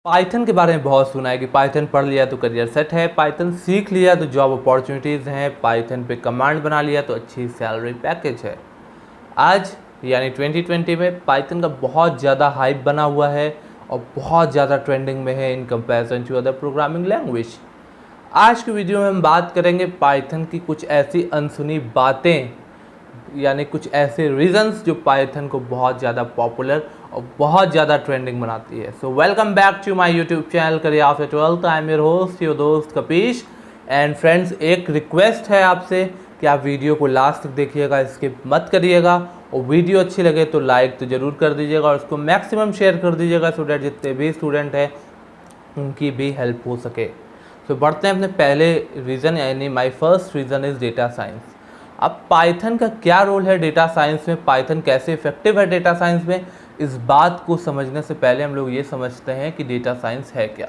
Python के बारे में बहुत सुना है कि पाइथन पढ़ लिया तो करियर सेट है, पाइथन सीख लिया तो जॉब अपॉर्चुनिटीज़ हैं, पाइथन पे कमांड बना लिया तो अच्छी सैलरी पैकेज है। आज यानी 2020 में पाइथन का बहुत ज़्यादा हाइप बना हुआ है और बहुत ज़्यादा ट्रेंडिंग में है in comparison to other programming language. आज की वीडियो में हम बात करेंगे पाइथन की कुछ ऐसी अनसुनी बातें, यानी कुछ ऐसे रीजंस जो पाइथन को बहुत ज़्यादा पॉपुलर और बहुत ज़्यादा ट्रेंडिंग बनाती है। So welcome back to my YouTube channel career after 12th। I am your host, your दोस्त कपीश। एंड फ्रेंड्स, एक रिक्वेस्ट है आपसे कि आप वीडियो को लास्ट तक देखिएगा, स्किप मत करिएगा, और वीडियो अच्छी लगे तो लाइक तो ज़रूर कर दीजिएगा और उसको मैक्सिमम शेयर कर दीजिएगा सो डैट जितने भी स्टूडेंट हैं उनकी भी हेल्प हो सके। तो बढ़ते हैं अपने पहले रीज़न, यानी my first reason is data science. अब पाइथन का क्या रोल है डेटा साइंस में, पाइथन कैसे इफेक्टिव है डेटा साइंस में, इस बात को समझने से पहले हम लोग ये समझते हैं कि डेटा साइंस है क्या।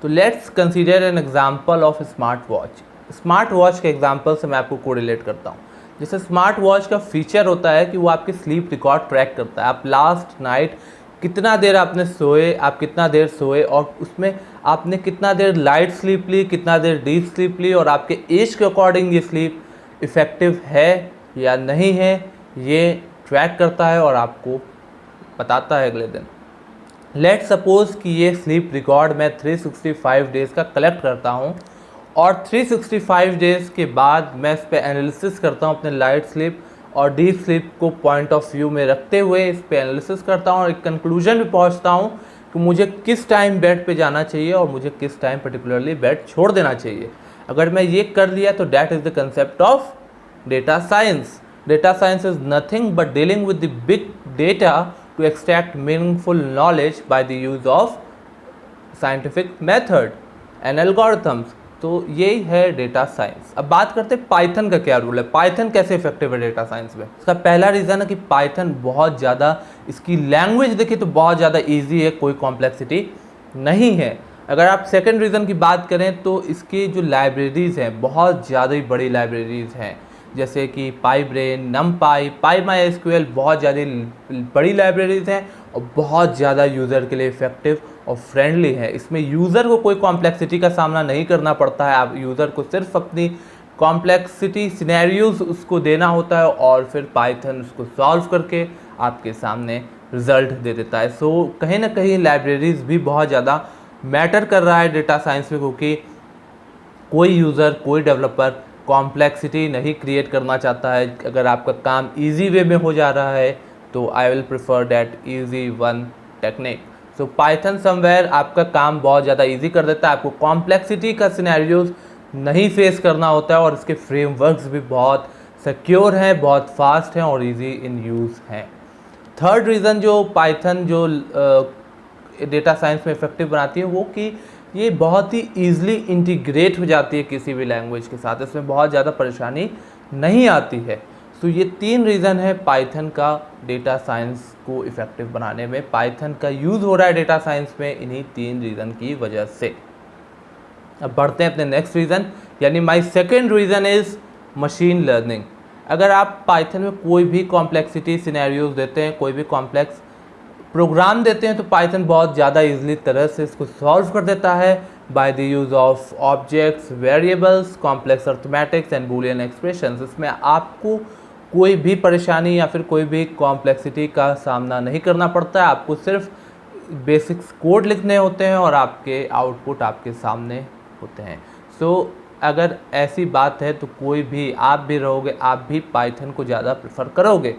तो let's consider an example of smart watch. Smart watch के एग्जांपल से मैं आपको कोरिलेट करता हूँ। जैसे स्मार्ट वॉच का फीचर होता है कि वो आपकी स्लीप रिकॉर्ड ट्रैक करता है, आप लास्ट नाइट कितना देर आपने सोए, आप कितना देर सोए और उसमें आपने कितना देर लाइट स्लीप ली, कितना देर डीप स्लीप ली, और आपके एज के अकॉर्डिंग ये स्लीप इफ़ेक्टिव है या नहीं है ये ट्रैक करता है और आपको बताता है अगले दिन। लेट सपोज कि ये स्लीप रिकॉर्ड मैं 365 डेज़ का कलेक्ट करता हूँ और 365 डेज़ के बाद मैं इस पर एनालिसिस करता हूँ, अपने लाइट स्लीप और डीप स्लीप को पॉइंट ऑफ व्यू में रखते हुए इस पर एनालिसिस करता हूँ और एक कंक्लूजन पे पहुँचता हूँ कि मुझे किस टाइम बेड पे जाना चाहिए और मुझे किस टाइम पर्टिकुलरली बेड छोड़ देना चाहिए। अगर मैं ये कर लिया तो that is the concept of data science. Data science is nothing but dealing with the big data to extract meaningful knowledge by the use of scientific method and algorithms. तो यही है डेटा साइंस। अब बात करते हैं Python का क्या role है, पाइथन कैसे इफेक्टिव है डेटा साइंस में। इसका पहला रीज़न है कि पाइथन बहुत ज़्यादा, इसकी लैंग्वेज देखिए तो बहुत ज़्यादा ईजी है, कोई कॉम्प्लेक्सिटी नहीं है। अगर आप सेकंड रीज़न की बात करें तो इसकी जो लाइब्रेरीज़ हैं बहुत ज़्यादा ही बड़ी लाइब्रेरीज़ हैं, जैसे कि पाइब्रेन, नमपाई, PyMySQL, बहुत ज़्यादा बड़ी लाइब्रेरीज़ हैं और बहुत ज़्यादा यूज़र के लिए इफ़ेक्टिव और फ्रेंडली है। इसमें यूज़र को कोई कॉम्प्लेक्सिटी का सामना नहीं करना पड़ता है, आप यूज़र को सिर्फ अपनी कॉम्प्लेक्सिटी सिनेरियोज उसको देना होता है और फिर पाइथन उसको सॉल्व करके आपके सामने रिज़ल्ट दे देता है। सो कहीं ना कहीं लाइब्रेरीज़ भी बहुत ज़्यादा मैटर कर रहा है डेटा साइंस में, क्योंकि कोई यूज़र, कोई डेवलपर कॉम्प्लेक्सिटी नहीं क्रिएट करना चाहता है। अगर आपका काम इजी वे में हो जा रहा है तो I will prefer that easy one technique. So Python somewhere आपका काम बहुत ज़्यादा इजी कर देता है, आपको कॉम्प्लेक्सिटी का सिनेरियोज नहीं फेस करना होता है और इसके फ्रेमवर्क्स भी बहुत सिक्योर हैं, बहुत फास्ट हैं और इजी इन यूज़ हैं। थर्ड रीज़न जो पाइथन जो डेटा साइंस में इफेक्टिव बनाती है वो कि ये बहुत ही ईजिली इंटीग्रेट हो जाती है किसी भी लैंग्वेज के साथ, इसमें बहुत ज़्यादा परेशानी नहीं आती है। तो ये तीन रीज़न है पाइथन का डेटा साइंस को इफ़ेक्टिव बनाने में, पाइथन का यूज़ हो रहा है डेटा साइंस में इन्हीं तीन रीज़न की वजह से। अब बढ़ते हैं अपने नेक्स्ट रीज़न, यानी my second reason is machine learning. अगर आप पाइथन में कोई भी कॉम्प्लेक्सिटी सिनेरियोज देते हैं, कोई भी कॉम्प्लेक्स प्रोग्राम देते हैं तो पाइथन बहुत ज़्यादा ईजिली तरह से इसको सॉल्व कर देता है by the use of objects, variables, complex arithmetics and Boolean expressions. इसमें आपको कोई भी परेशानी या फिर कोई भी कॉम्प्लेक्सिटी का सामना नहीं करना पड़ता है, आपको सिर्फ बेसिक्स कोड लिखने होते हैं और आपके आउटपुट आपके सामने होते हैं। सो अगर ऐसी बात है तो कोई भी, आप भी रहोगे, आप भी पाइथन को ज़्यादा प्रेफर करोगे।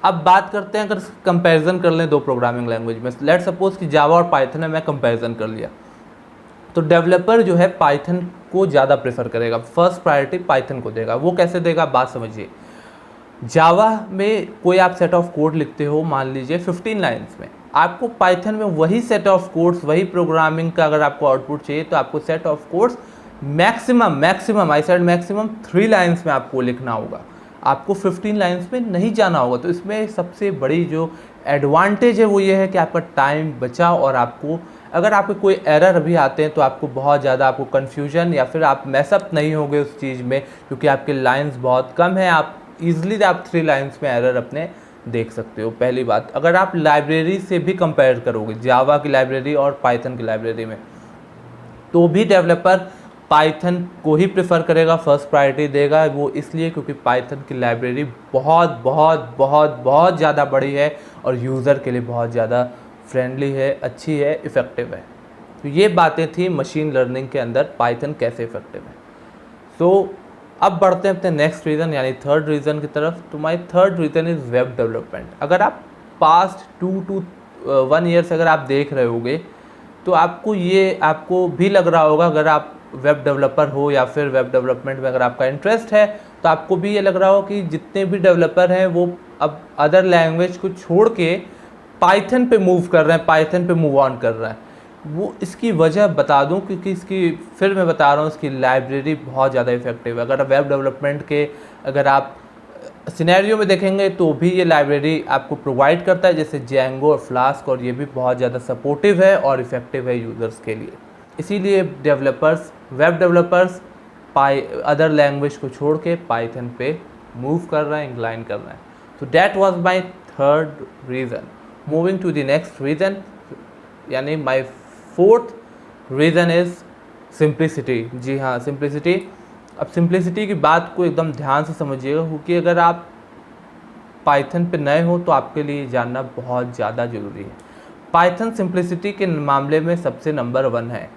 अब बात करते हैं, अगर कंपैरिजन कर लें दो प्रोग्रामिंग लैंग्वेज में, लेट सपोज कि जावा और पाइथन में मैं कंपैरिजन कर लिया, तो डेवलपर जो है पाइथन को ज़्यादा प्रेफर करेगा, फर्स्ट प्रायोरिटी पाइथन को देगा। वो कैसे देगा, बात समझिए। जावा में कोई आप सेट ऑफ कोड लिखते हो, मान लीजिए 15 लाइन्स में, आपको पाइथन में वही सेट ऑफ कोड्स, वही प्रोग्रामिंग का अगर आपको आउटपुट चाहिए तो आपको set of codes maximum I said maximum 3 lines में आपको लिखना होगा, आपको 15 लाइन्स में नहीं जाना होगा। तो इसमें सबसे बड़ी जो एडवांटेज है वो ये है कि आपका टाइम बचा और आपको, अगर आपके कोई एरर भी आते हैं तो आपको बहुत ज़्यादा, आपको कन्फ्यूजन या फिर आप मैसअप नहीं होंगे उस चीज़ में, क्योंकि आपके लाइन्स बहुत कम है, आप ईजिली आप 3 लाइन्स में एरर अपने देख सकते हो। पहली बात, अगर आप लाइब्रेरी से भी कंपेयर करोगे जावा की लाइब्रेरी और पाइथन की लाइब्रेरी में, तो भी डेवलपर पाइथन को ही प्रेफर करेगा, फर्स्ट प्रायोरिटी देगा। वो इसलिए क्योंकि पाइथन की लाइब्रेरी बहुत बहुत बहुत बहुत ज़्यादा बड़ी है और यूज़र के लिए बहुत ज़्यादा फ्रेंडली है, अच्छी है, इफ़ेक्टिव है। तो ये बातें थी मशीन लर्निंग के अंदर पाइथन कैसे इफ़ेक्टिव है। तो अब बढ़ते हैं अपने नेक्स्ट रीज़न यानी थर्ड रीज़न की तरफ। तो my third reason is web development. अगर आप पास्ट 2 to 1 ईयर से अगर आप देख रहे होगे तो आपको भी लग रहा होगा, अगर आप वेब डेवलपर हो या फिर वेब डेवलपमेंट में अगर आपका इंटरेस्ट है, तो आपको भी ये लग रहा हो कि जितने भी डेवलपर हैं वो अब अदर लैंग्वेज को छोड़ के पाइथन पे मूव कर रहे हैं, पाइथन पे मूव ऑन कर रहे हैं। वो इसकी वजह बता दूं, क्योंकि फिर मैं बता रहा हूँ, इसकी लाइब्रेरी बहुत ज़्यादा इफेक्टिव है। अगर वेब डेवलपमेंट के अगर आप सिनेरियो में देखेंगे तो भी ये लाइब्रेरी आपको प्रोवाइड करता है, जैसे जेंगो और फ्लास्क, और ये भी बहुत ज़्यादा सपोर्टिव है और इफ़ेक्टिव है यूज़र्स के लिए। इसीलिए वेब डेवलपर्स अदर लैंग्वेज को छोड़ के पाइथन पे मूव कर रहे हैं, इंक्लाइन कर रहे हैं। तो that was my third reason. Moving to the next reason यानी my fourth reason is simplicity. जी हाँ, सिंप्लिसिटी। अब सिंप्लिसिटी की बात को एकदम ध्यान से समझिएगा, क्योंकि अगर आप पाइथन पे नए हो तो आपके लिए जानना बहुत ज़्यादा ज़रूरी है। पाइथन सिंप्लिसिटी के मामले में सबसे नंबर 1 है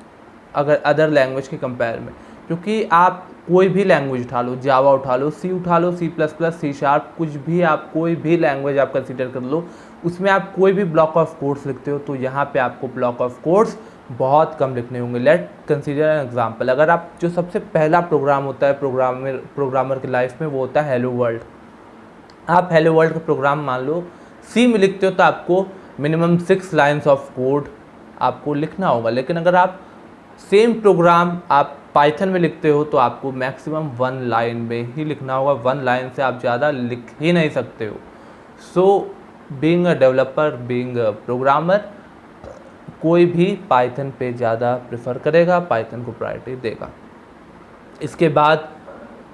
अगर अदर लैंग्वेज के कंपेयर में, क्योंकि आप कोई भी लैंग्वेज उठा लो, जावा उठा लो, सी उठा लो, C++, C#, कुछ भी आप कोई भी लैंग्वेज आप कंसीडर कर लो, उसमें आप कोई भी ब्लॉक ऑफ कोड्स लिखते हो तो यहाँ पे आपको ब्लॉक ऑफ कोड्स बहुत कम लिखने होंगे। Late consider an example. अगर आप जो सबसे पहला प्रोग्राम होता है प्रोग्रामर की लाइफ में, वो होता है हेलो वर्ल्ड। आप हेलो वर्ल्ड का प्रोग्राम मान लो सी में लिखते हो तो आपको मिनिमम 6 लाइन्स ऑफ कोड आपको लिखना होगा। लेकिन अगर आप सेम प्रोग्राम आप पाइथन में लिखते हो तो आपको मैक्सिमम 1 लाइन में ही लिखना होगा। 1 लाइन से आप ज़्यादा लिख ही नहीं सकते हो। So being a developer, being a programmer, कोई भी पाइथन पे ज़्यादा प्रेफर करेगा, पाइथन को प्रायोरिटी देगा। इसके बाद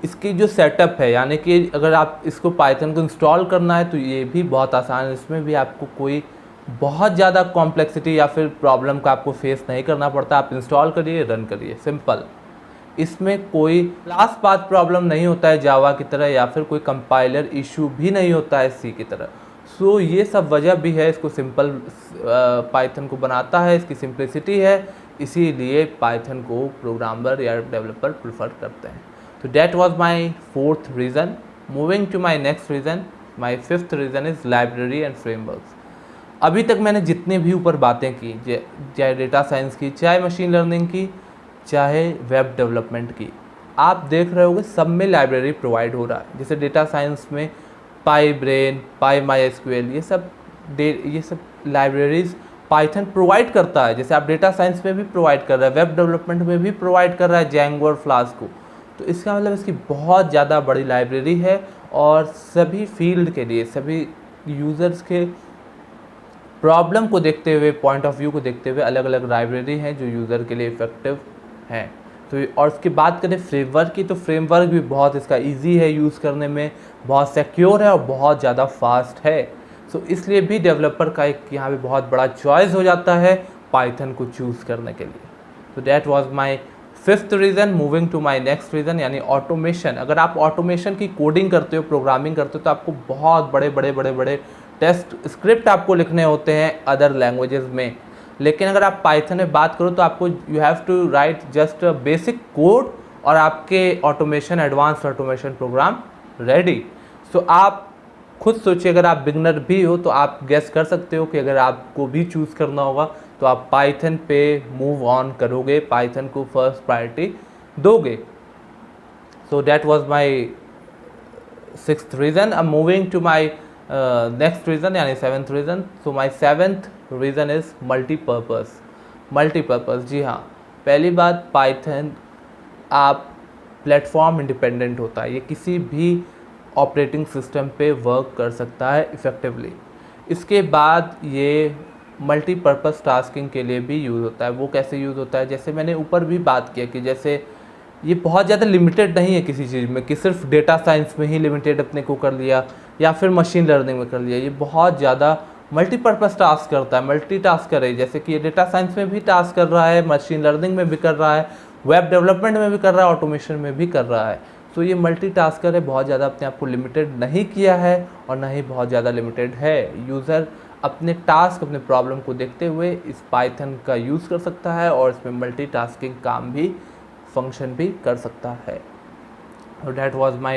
इसकी जो सेटअप है, यानी कि अगर आप इसको पाइथन को इंस्टॉल करना है तो ये भी बहुत आसान है। इसमें भी आपको कोई बहुत ज़्यादा कॉम्प्लेक्सिटी या फिर प्रॉब्लम का आपको फेस नहीं करना पड़ता। आप इंस्टॉल करिए, रन करिए, सिंपल। इसमें कोई क्लास पाथ प्रॉब्लम नहीं होता है जावा की तरह, या फिर कोई कंपाइलर इशू भी नहीं होता है सी की तरह। सो ये सब वजह भी है इसको सिंपल पाइथन को बनाता है, इसकी सिंप्लिसिटी है, इसीलिए पाइथन को प्रोग्रामर या डेवलपर प्रेफर करते हैं। तो that was my fourth reason. Moving to my next reason, my fifth reason is library and frameworks. अभी तक मैंने जितने भी ऊपर बातें की, चाहे डेटा साइंस की, चाहे मशीन लर्निंग की, चाहे वेब डेवलपमेंट की, आप देख रहे होगे सब में लाइब्रेरी प्रोवाइड हो रहा है। जैसे डेटा साइंस में PyBrain, PyMySQL, ये सब लाइब्रेरीज पाइथन प्रोवाइड करता है। जैसे आप डेटा साइंस में भी प्रोवाइड कर रहा है, वेब डेवलपमेंट में भी प्रोवाइड कर रहा है जेंगो और फ्लास्क को। तो इसका मतलब इसकी बहुत ज़्यादा बड़ी लाइब्रेरी है और सभी फील्ड के लिए, सभी यूज़र्स के प्रॉब्लम को देखते हुए, पॉइंट ऑफ व्यू को देखते हुए अलग अलग लाइब्रेरी हैं जो यूज़र के लिए इफ़ेक्टिव हैं। तो और उसकी बात करें फ्रेमवर्क की, तो फ्रेमवर्क भी बहुत इसका इजी है यूज़ करने में, बहुत सिक्योर है और बहुत ज़्यादा फास्ट है। सो इसलिए भी डेवलपर का एक यहाँ पे बहुत बड़ा चॉइस हो जाता है पाइथन को चूज़ करने के लिए। तो that was my fifth reason. Moving to my next reason यानी ऑटोमेशन। अगर आप ऑटोमेशन की कोडिंग करते हो, प्रोग्रामिंग करते हो, तो आपको बहुत बड़े टेस्ट स्क्रिप्ट आपको लिखने होते हैं अदर लैंग्वेजेस में। लेकिन अगर आप पाइथन में बात करो तो आपको you have to write just basic code और आपके automation, advance automation program ready. So आप खुद सोचिए, अगर आप बिगनर भी हो तो आप गेस कर सकते हो कि अगर आपको भी चूज़ करना होगा तो आप पाइथन पे मूव ऑन करोगे, पाइथन को फर्स्ट प्रायोरिटी दोगे। So that was my sixth reason. अब moving to my next reason यानी seventh reason. So my seventh reason is multipurpose. जी हाँ, पहली बात, पाइथन आप प्लेटफॉर्म इंडिपेंडेंट होता है, ये किसी भी ऑपरेटिंग सिस्टम पे वर्क कर सकता है इफ़ेक्टिवली। इसके बाद ये मल्टीपर्पज़ टास्किंग के लिए भी यूज़ होता है। वो कैसे यूज़ होता है, जैसे मैंने ऊपर भी बात किया कि जैसे ये बहुत ज़्यादा लिमिटेड नहीं है किसी चीज़ में कि सिर्फ डेटा साइंस में ही लिमिटेड अपने को कर लिया या फिर मशीन लर्निंग में कर लिया। ये बहुत ज़्यादा मल्टीपर्पज़ टास्क करता है, मल्टीटास्कर है। जैसे कि ये डेटा साइंस में भी टास्क कर रहा है, मशीन लर्निंग में भी कर रहा है, वेब डेवलपमेंट में भी कर रहा है, ऑटोमेशन में भी कर रहा है। तो ये मल्टीटास्कर है, बहुत ज़्यादा अपने आप को लिमिटेड नहीं किया है और ना ही बहुत ज़्यादा लिमिटेड है। यूज़र अपने टास्क, अपने प्रॉब्लम को देखते हुए इस पाइथन का यूज़ कर सकता है और इसमें मल्टीटास्किंग काम भी, फंक्शन भी कर सकता है। So that was my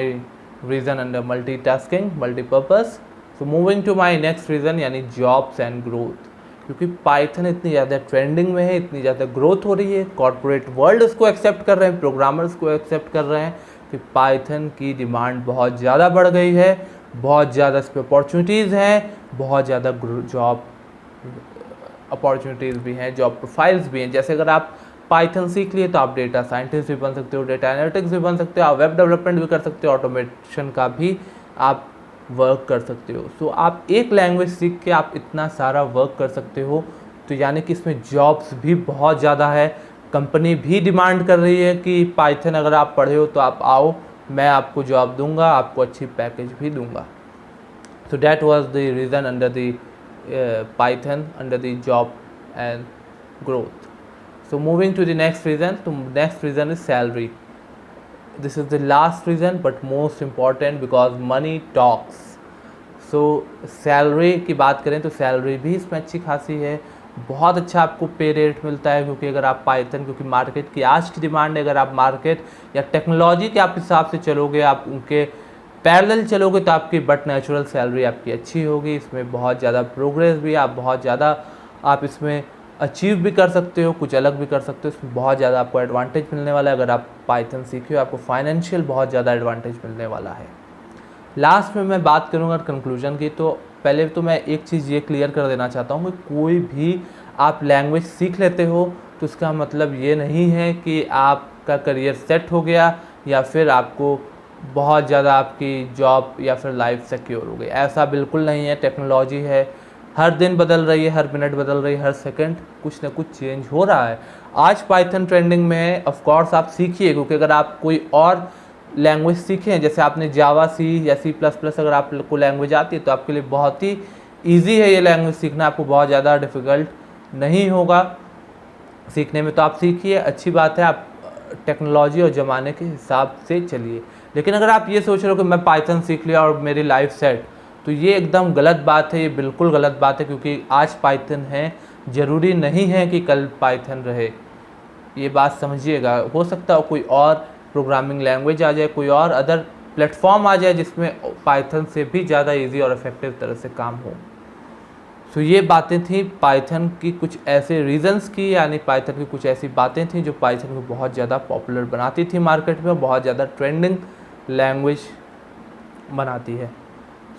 reason under multitasking, multipurpose. So moving to my next reason यानी jobs and growth, क्योंकि पाइथन इतनी ज़्यादा ट्रेंडिंग में है, इतनी ज़्यादा ग्रोथ हो रही है, कॉर्पोरेट वर्ल्ड उसको एक्सेप्ट कर रहे हैं, प्रोग्रामर्स को एक्सेप्ट कर रहे हैं कि पाइथन की डिमांड बहुत ज़्यादा बढ़ गई है, बहुत ज़्यादा इस पर अपॉर्चुनिटीज़ हैं, बहुत ज़्यादा जॉब अपॉर्चुनिटीज़ भी हैं, जॉब प्रोफाइल्स भी हैं। जैसे अगर आप पाइथन सीख लिए तो आप डेटा साइंटिस्ट भी बन सकते हो, डेटा एनालिटिक्स भी बन सकते हो, आप वेब डेवलपमेंट भी कर सकते हो, ऑटोमेशन का भी आप वर्क कर सकते हो। सो आप एक लैंग्वेज सीख के आप इतना सारा वर्क कर सकते हो, तो यानी कि इसमें जॉब्स भी बहुत ज़्यादा है। कंपनी भी डिमांड कर रही है कि पाइथन अगर आप पढ़े हो तो आप आओ, मैं आपको जॉब दूंगा, आपको अच्छी पैकेज भी दूंगा। So that was the reason under the Python, under the job and growth. So moving to the next reason, so next reason is salary. This is the last reason but most important because money talks. So salary की बात करें तो salary भी इसमें अच्छी खासी है, बहुत अच्छा आपको पे रेट मिलता है। क्योंकि अगर आप पाइथन, क्योंकि मार्केट की आज की डिमांड है, अगर आप मार्केट या टेक्नोलॉजी के आप हिसाब से चलोगे, आप उनके पैरेलल चलोगे तो आपकी बट नेचुरल सैलरी आपकी अच्छी होगी। इसमें बहुत ज़्यादा प्रोग्रेस भी, आप बहुत ज़्यादा आप इसमें अचीव भी कर सकते हो, कुछ अलग भी कर सकते हो। इसमें बहुत ज़्यादा आपको एडवांटेज मिलने वाला है। अगर आप पाइथन सीखे हो, आपको फाइनेंशियल बहुत ज़्यादा एडवांटेज मिलने वाला है। लास्ट में मैं बात करूँगा कंक्लूजन की, तो पहले तो मैं एक चीज़ ये क्लियर कर देना चाहता हूँ कि कोई भी आप लैंग्वेज सीख लेते हो तो इसका मतलब ये नहीं है कि आपका करियर सेट हो गया या फिर आपको बहुत ज़्यादा आपकी जॉब या फिर लाइफ सिक्योर हो गई। ऐसा बिल्कुल नहीं है। टेक्नोलॉजी है, हर दिन बदल रही है, हर मिनट बदल रही है, हर सेकंड कुछ ना कुछ चेंज हो रहा है। आज पाइथन ट्रेंडिंग में है, ऑफ कोर्स आप सीखिए, क्योंकि अगर आप कोई और लैंग्वेज सीखें, जैसे आपने जावा, सी या C++, अगर आपको लैंग्वेज आती है तो आपके लिए बहुत ही ईजी है ये लैंग्वेज सीखना, आपको बहुत ज़्यादा डिफ़िकल्ट नहीं होगा सीखने में। तो आप सीखिए, अच्छी बात है, आप टेक्नोलॉजी और ज़माने के हिसाब से चलिए। लेकिन अगर आप ये सोच रहे हो कि मैं पाइथन सीख लिया और मेरी लाइफ सेट, तो ये एकदम गलत बात है, ये बिल्कुल गलत बात है। क्योंकि आज पाइथन है, ज़रूरी नहीं है कि कल पाइथन रहे, ये बात समझिएगा। हो सकता है कोई और प्रोग्रामिंग लैंग्वेज आ जाए, कोई और अदर प्लेटफॉर्म आ जाए जिसमें पाइथन से भी ज़्यादा इजी और इफेक्टिव तरह से काम हो। सो ये बातें थी पाइथन की कुछ ऐसे रीजंस की, यानी पाइथन की कुछ ऐसी बातें थी जो पाइथन को बहुत ज़्यादा पॉपुलर बनाती थी मार्केट में, बहुत ज़्यादा ट्रेंडिंग लैंग्वेज बनाती है।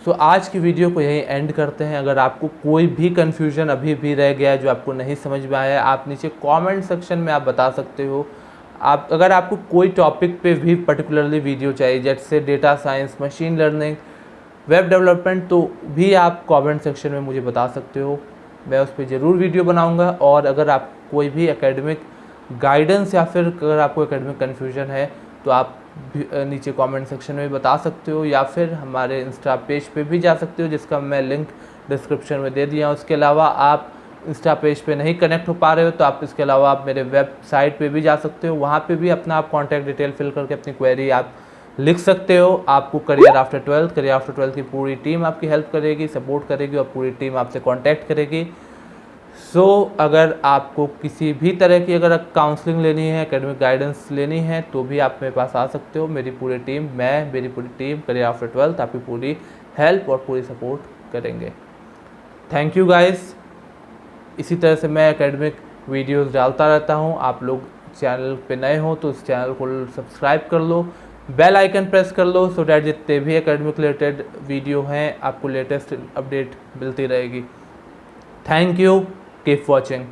सो आज की वीडियो को यहीं एंड करते हैं। अगर आपको कोई भी कन्फ्यूजन अभी भी रह गया है, जो आपको नहीं समझ में आया, आप नीचे कमेंट सेक्शन में आप बता सकते हो। आप अगर आपको कोई टॉपिक पे भी पर्टिकुलरली वीडियो चाहिए, जैसे data science, machine learning, web development, तो भी आप कमेंट सेक्शन में मुझे बता सकते हो, मैं उस पर ज़रूर वीडियो बनाऊँगा। और अगर आप कोई भी एकेडमिक गाइडेंस या फिर अगर आपको एकेडमिक कन्फ्यूजन है तो आप नीचे कमेंट सेक्शन में बता सकते हो, या फिर हमारे इंस्टा पेज पे भी जा सकते हो, जिसका मैं लिंक डिस्क्रिप्शन में दे दिया हूँ। उसके अलावा आप इंस्टा पेज पे नहीं कनेक्ट हो पा रहे हो तो आप इसके अलावा आप मेरे वेबसाइट पे भी जा सकते हो, वहाँ पे भी अपना आप कॉन्टैक्ट डिटेल फिल करके अपनी क्वेरी आप लिख सकते हो। आपको करियर आफ्टर 12 की पूरी टीम आपकी हेल्प करेगी, सपोर्ट करेगी और पूरी टीम आपसे कॉन्टैक्ट करेगी। सो अगर आपको किसी भी तरह की अगर काउंसलिंग लेनी है, एकेडमिक गाइडेंस लेनी है, तो भी आप मेरे पास आ सकते हो। मेरी पूरी टीम करियर आफ्टर 12 आपकी पूरी हेल्प और पूरी सपोर्ट करेंगे। Thank you guys. इसी तरह से मैं एकेडमिक वीडियोस डालता रहता हूँ। आप लोग चैनल पे नए हो तो इस चैनल को सब्सक्राइब कर लो, बेल आइकन प्रेस कर लो, सो डैट जितने भी एकेडमिक रिलेटेड वीडियो हैं आपको लेटेस्ट अपडेट मिलती रहेगी। Thank you, keep watching.